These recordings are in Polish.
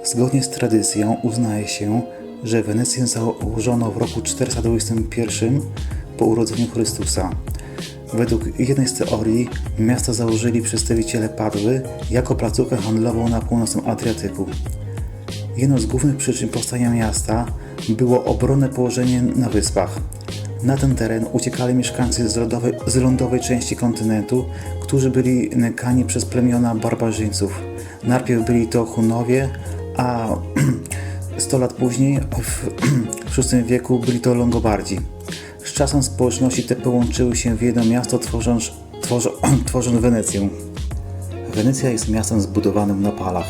Zgodnie z tradycją uznaje się, że Wenecję założono w roku 421 po urodzeniu Chrystusa. Według jednej z teorii miasto założyli przedstawiciele Padwy jako placówkę handlową na północnym Adriatyku. Jedną z głównych przyczyn powstania miasta było obronne położenie na wyspach. Na ten teren uciekali mieszkańcy z lądowej części kontynentu, którzy byli nękani przez plemiona barbarzyńców. Najpierw byli to Hunowie, a 100 lat później, w VI wieku, byli to Longobardzi. Z czasem społeczności te połączyły się w jedno miasto, tworząc Wenecję. Wenecja jest miastem zbudowanym na palach.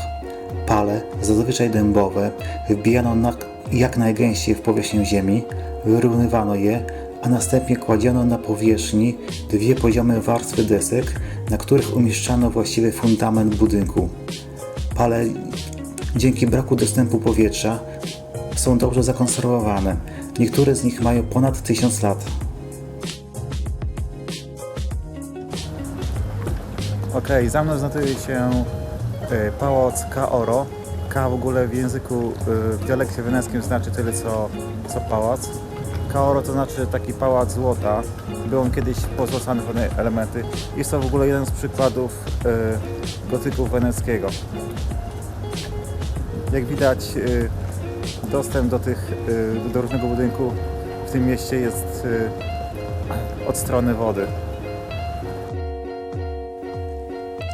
Pale, zazwyczaj dębowe, wbijano jak najgęściej w powierzchnię ziemi, wyrównywano je, a następnie kładziono na powierzchni dwie poziome warstwy desek, na których umieszczano właściwy fundament budynku. Pale, dzięki braku dostępu powietrza, są dobrze zakonserwowane. Niektóre z nich mają ponad 1000 lat. Okej, za mną znajduje się pałac Caoro. K w ogóle w języku, w dialekcie weneckim znaczy tyle co pałac. Caoro to znaczy taki pałac złota. Był on kiedyś pozłacany pewne elementy. Jest to w ogóle jeden z przykładów gotyku weneckiego. Jak widać, dostęp do różnego budynku w tym mieście jest od strony wody.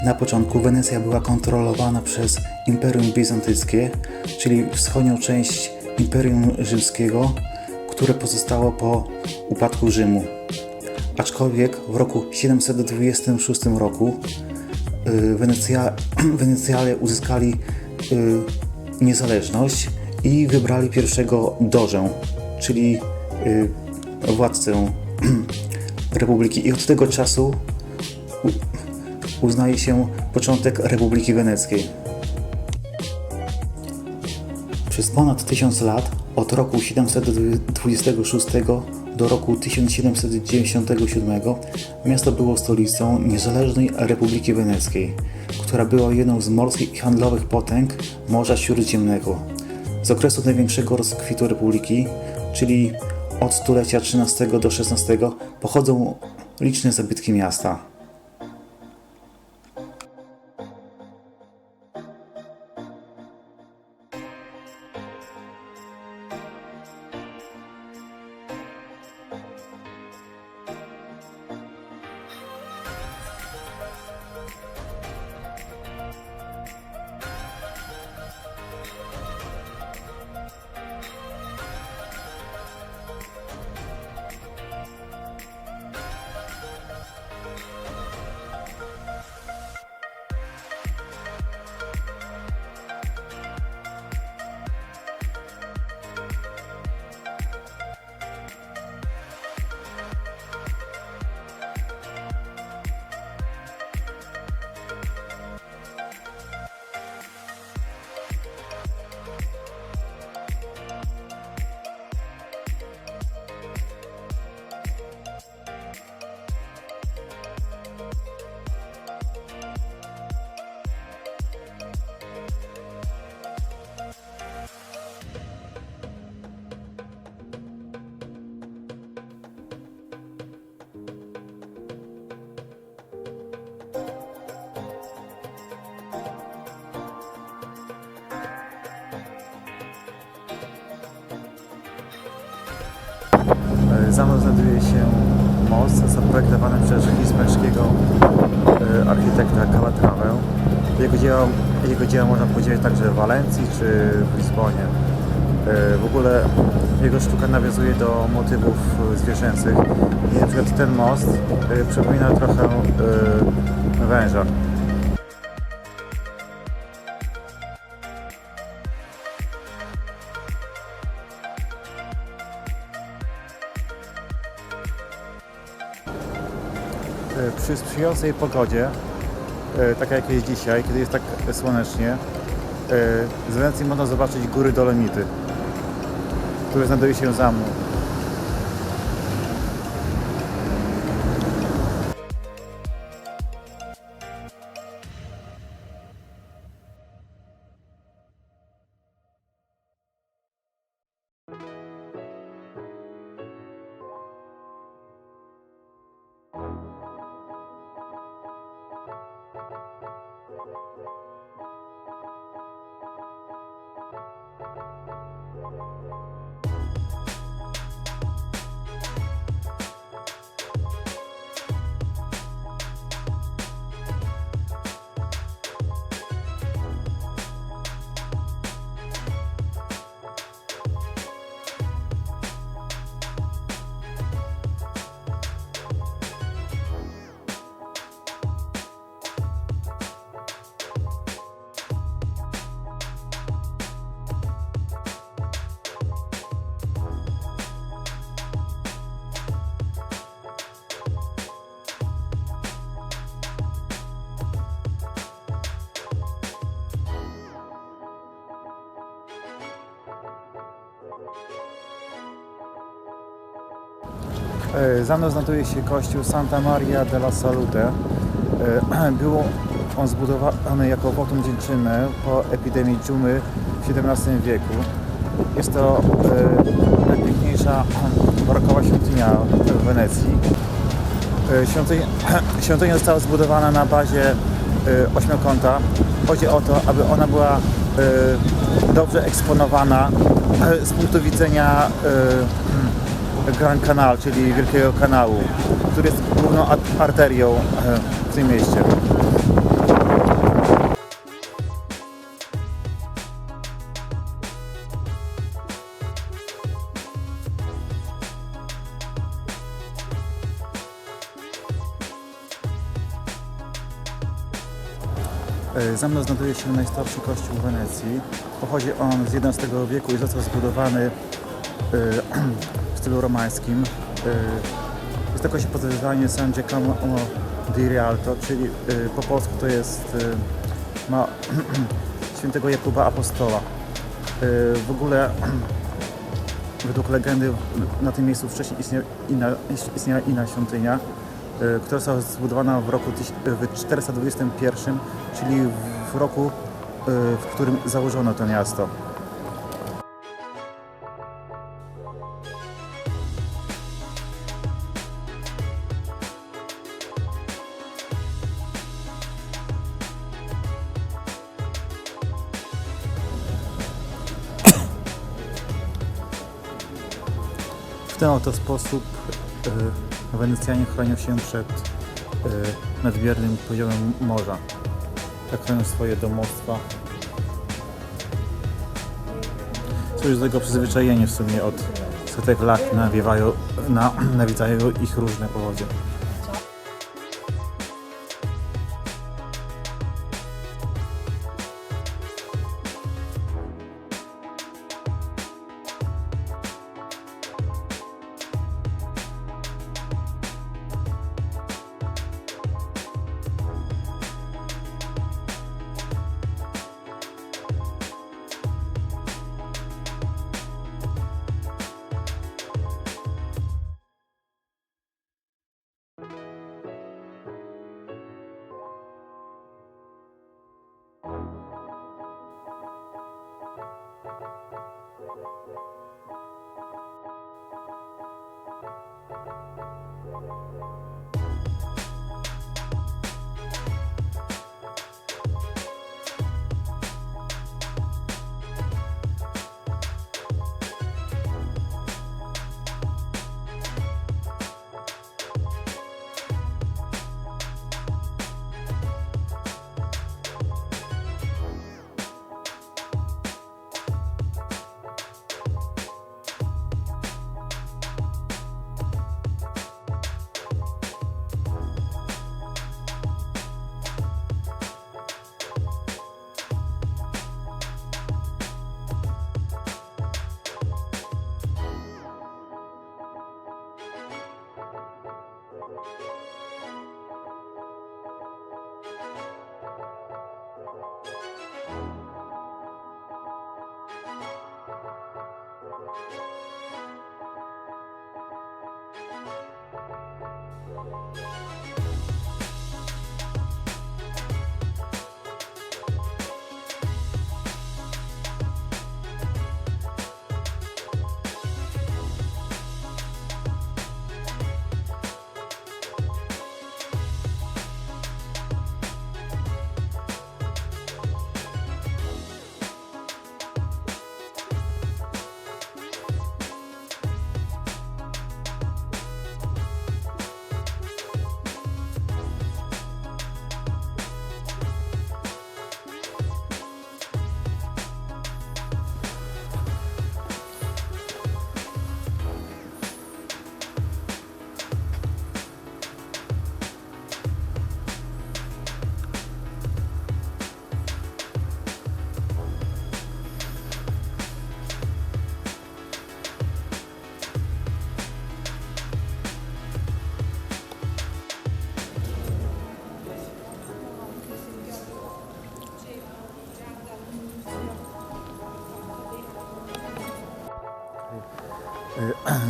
Na początku Wenecja była kontrolowana przez Imperium Bizantyjskie, czyli wschodnią część Imperium Rzymskiego, które pozostało po upadku Rzymu. Aczkolwiek w roku 726 roku Wenecjanie uzyskali niezależność i wybrali pierwszego dożę, czyli władcę republiki. I od tego czasu uznaje się początek Republiki Weneckiej. Przez ponad 1000 lat, od roku 726 do roku 1797, miasto było stolicą niezależnej Republiki Weneckiej, która była jedną z morskich i handlowych potęg Morza Śródziemnego. Z okresu największego rozkwitu Republiki, czyli od stulecia XIII do XVI, pochodzą liczne zabytki miasta. Za mną znajduje się most zaprojektowany przez hiszpańskiego architekta Calatravę. Jego dzieła można podziwiać także w Walencji czy w Lizbonie. W ogóle jego sztuka nawiązuje do motywów zwierzęcych i na przykład ten most przypomina trochę węża. Przy sprzyjającej pogodzie, taka jak jest dzisiaj, kiedy jest tak słonecznie, z Wenecji można zobaczyć góry Dolomity, które znajdują się za mną. Za mną znajduje się kościół Santa Maria della Salute. Był on zbudowany jako wotum dziękczynne po epidemii dżumy w XVII wieku. Jest to najpiękniejsza barokowa świątynia w Wenecji. Świątynia została zbudowana na bazie ośmiokąta. Chodzi o to, aby ona była dobrze eksponowana z punktu widzenia Grand Canal, czyli Wielkiego Kanału, który jest główną arterią w tym mieście. Za mną znajduje się najstarszy kościół w Wenecji. Pochodzi on z XI wieku i został zbudowany w stylu romańskim. Jest to kościół pod wezwaniem San Giacomo di Rialto, czyli po polsku to jest ma świętego Jakuba Apostoła. W ogóle według legendy na tym miejscu wcześniej istniała inna świątynia, która została zbudowana w roku 421, czyli w roku, w którym założono to miasto. W ten oto sposób Wenecjanie chronią się przed nadmiernym poziomem morza. Tak chronią swoje domostwa. Są już do tego przyzwyczajeni w sumie od setek lat, nawiedzają ich różne powodzie.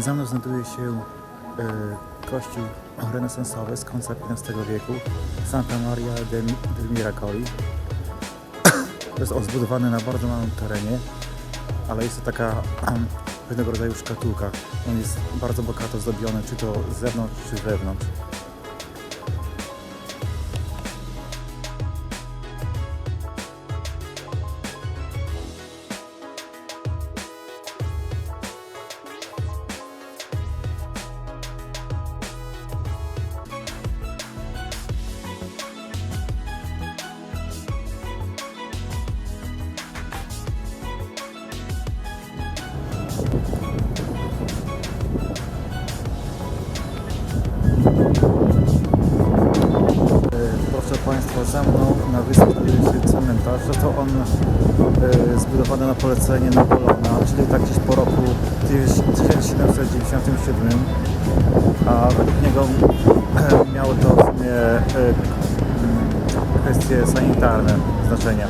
Za mną znajduje się kościół renesansowy z końca XV wieku, Santa Maria del Miracoli. Jest on zbudowany na bardzo małym terenie, ale jest to taka pewnego rodzaju szkatułka. On jest bardzo bogato zdobiony, czy to z zewnątrz, czy z wewnątrz. Proszę Państwa, za mną na wyspie znajduje się cmentarz. Został on zbudowany na polecenie Napoleona, czyli tak gdzieś po roku 1797, a według niego miało to w sumie kwestie sanitarne znaczenie.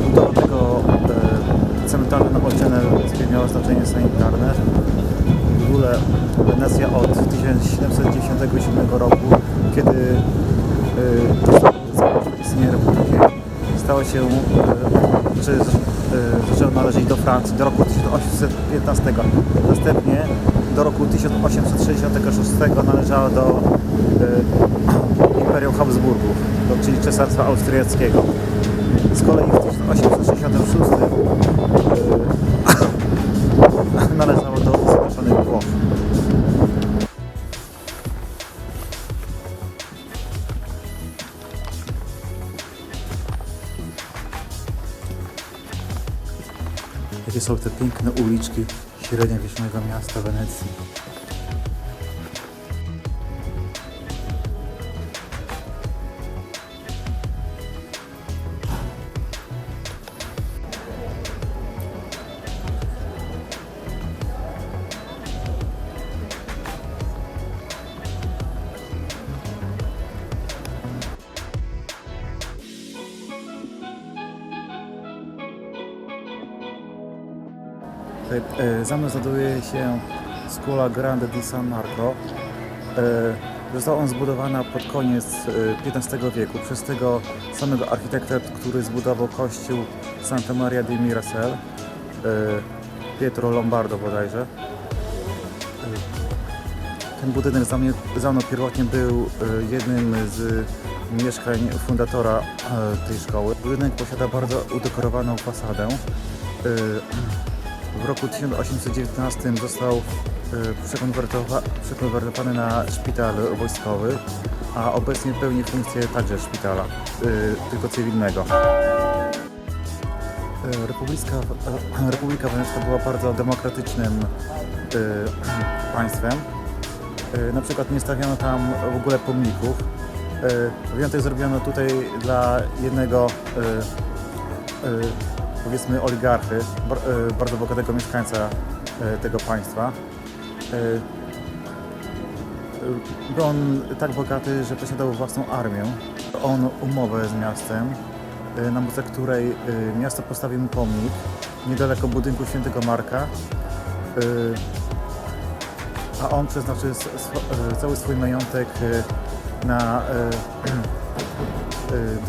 Budowa tego cmentarza na Olsztynie miała znaczenie sanitarne. W ogóle Wenecja od 1797 roku, kiedy istnienie Republiki stała się, czy zaczęła należeć do Francji do roku 1815. Następnie do roku 1866 należała do Imperium Habsburgów, czyli Cesarstwa Austriackiego. Z kolei w 1866 należało do Zjednoczonych Włoch. Jakie są te piękne uliczki średniowiecznego miasta Wenecji. Za mną znajduje się Scuola Grande di San Marco. Została on zbudowana pod koniec XV wieku przez tego samego architekta, który zbudował kościół Santa Maria di Mirasol, Pietro Lombardo bodajże. Ten budynek za mną pierwotnie był jednym z mieszkań fundatora tej szkoły. Budynek posiada bardzo udekorowaną fasadę. W roku 1819 został przekonwertowany na szpital wojskowy, a obecnie pełni funkcję także szpitala, tylko cywilnego. Republika Wenecka była bardzo demokratycznym państwem. Na przykład nie stawiano tam w ogóle pomników. Wyjątek zrobiono tutaj dla jednego powiedzmy oligarchy, bardzo bogatego mieszkańca tego państwa. Był on tak bogaty, że posiadał własną armię. On umowę z miastem, na mocy której miasto postawi mu pomnik niedaleko budynku Świętego Marka, a on przeznaczy cały swój majątek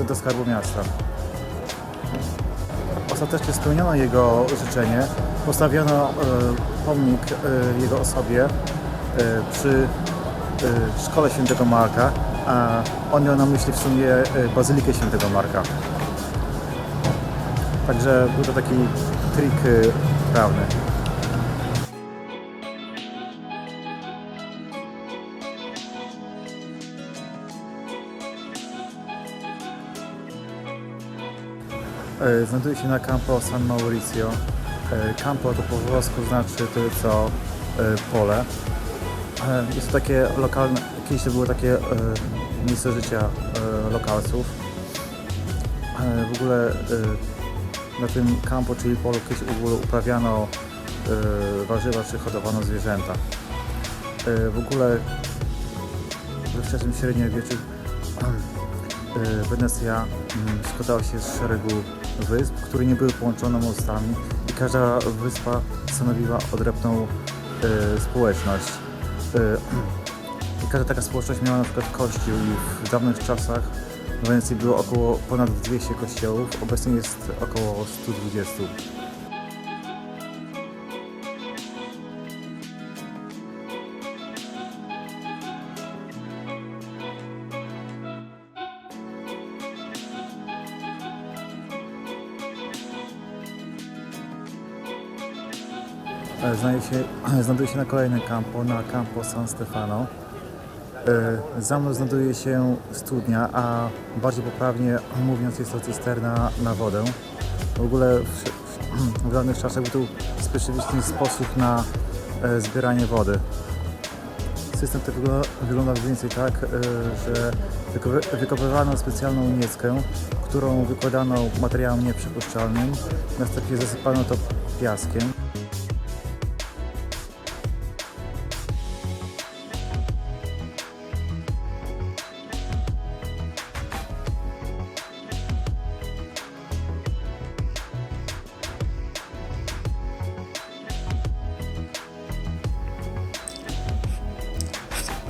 do skarbu miasta. Ostatecznie spełniono jego życzenie, postawiono pomnik jego osobie przy szkole Świętego Marka, a on miał na myśli w sumie Bazylikę Świętego Marka. Także był to taki trik prawny. Znajduje się na Campo San Maurizio. Campo to po włosku znaczy tyle co pole. Jest to takie lokalne, kiedyś to było takie miejsce życia lokalsów. W ogóle na tym campo, czyli polu, kiedyś w ogóle uprawiano warzywa czy hodowano zwierzęta. W ogóle we wczesnym średniowieczu Wenecja składała się z szeregu wysp, które nie były połączone mostami i każda wyspa stanowiła odrębną społeczność. każda taka społeczność miała na przykład kościół i w dawnych czasach w Wenecji było około ponad 200 kościołów, obecnie jest około 120. Znajduje się na kolejnym campo, na Campo San Stefano. Za mną znajduje się studnia, a bardziej poprawnie mówiąc jest to cysterna na wodę. W ogóle w dawnych czasach był to specyficzny sposób na zbieranie wody. System ten wygląda mniej więcej tak, że wykopywano specjalną nieckę, którą wykładano materiałem nieprzepuszczalnym, następnie zasypano to piaskiem.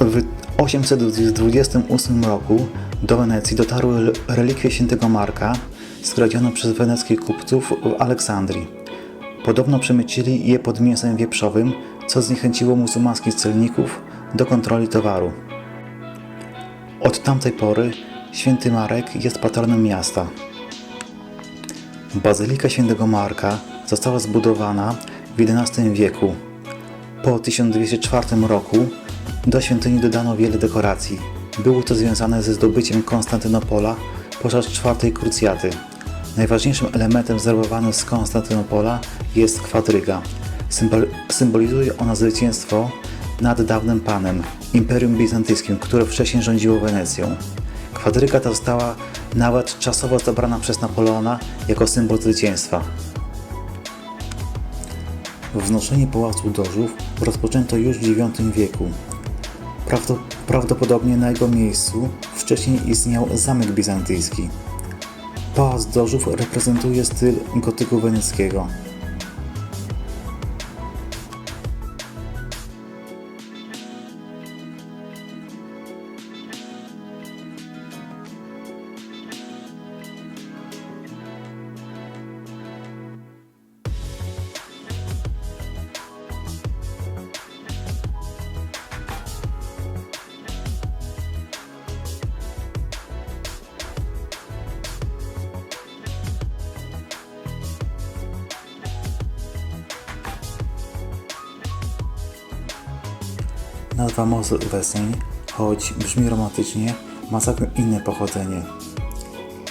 W 828 roku do Wenecji dotarły relikwie świętego Marka skradzione przez weneckich kupców w Aleksandrii. Podobno przemycili je pod mięsem wieprzowym, co zniechęciło muzułmańskich celników do kontroli towaru. Od tamtej pory święty Marek jest patronem miasta. Bazylika świętego Marka została zbudowana w XI wieku. Po 1204 roku do świątyni dodano wiele dekoracji. Było to związane ze zdobyciem Konstantynopola podczas czwartej krucjaty. Najważniejszym elementem zerwowanym z Konstantynopola jest kwadryga. Symbolizuje ona zwycięstwo nad dawnym panem, Imperium Bizantyjskim, które wcześniej rządziło Wenecją. Kwadryga ta została nawet czasowo zabrana przez Napoleona jako symbol zwycięstwa. Wznoszenie Pałacu Dożów rozpoczęto już w IX wieku. Prawdopodobnie na jego miejscu wcześniej istniał zamek bizantyjski. Pałac Dożów reprezentuje styl gotyku weneckiego. Nazwa mostu Weseń, choć brzmi romantycznie, ma całkiem inne pochodzenie.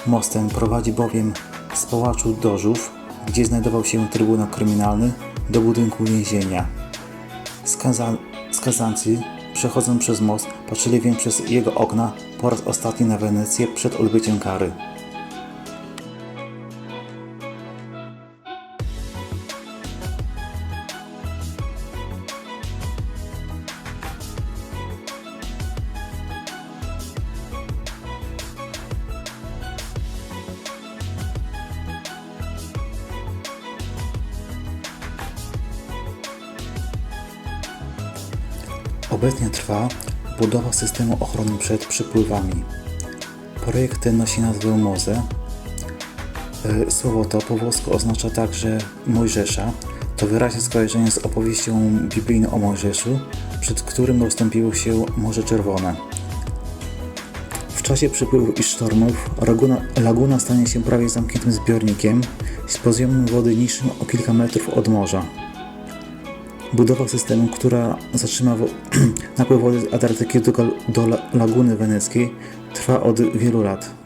Most ten prowadzi bowiem z Pałacu Dożów, gdzie znajdował się Trybunał Kryminalny, do budynku więzienia. Skazańcy, przechodząc przez most, patrzyli więc przez jego okna po raz ostatni na Wenecję przed odbyciem kary. Obecnie trwa budowa systemu ochrony przed przypływami. Projekt ten nosi nazwę MOZE. Słowo to po włosku oznacza także Mojżesza. To wyraźne skojarzenie z opowieścią biblijną o Mojżeszu, przed którym rozstąpiło się Morze Czerwone. W czasie przypływów i sztormów laguna stanie się prawie zamkniętym zbiornikiem z poziomem wody niższym o kilka metrów od morza. Budowa systemu, która zatrzyma napływ wody z Antarktyki do Laguny Weneckiej, trwa od wielu lat.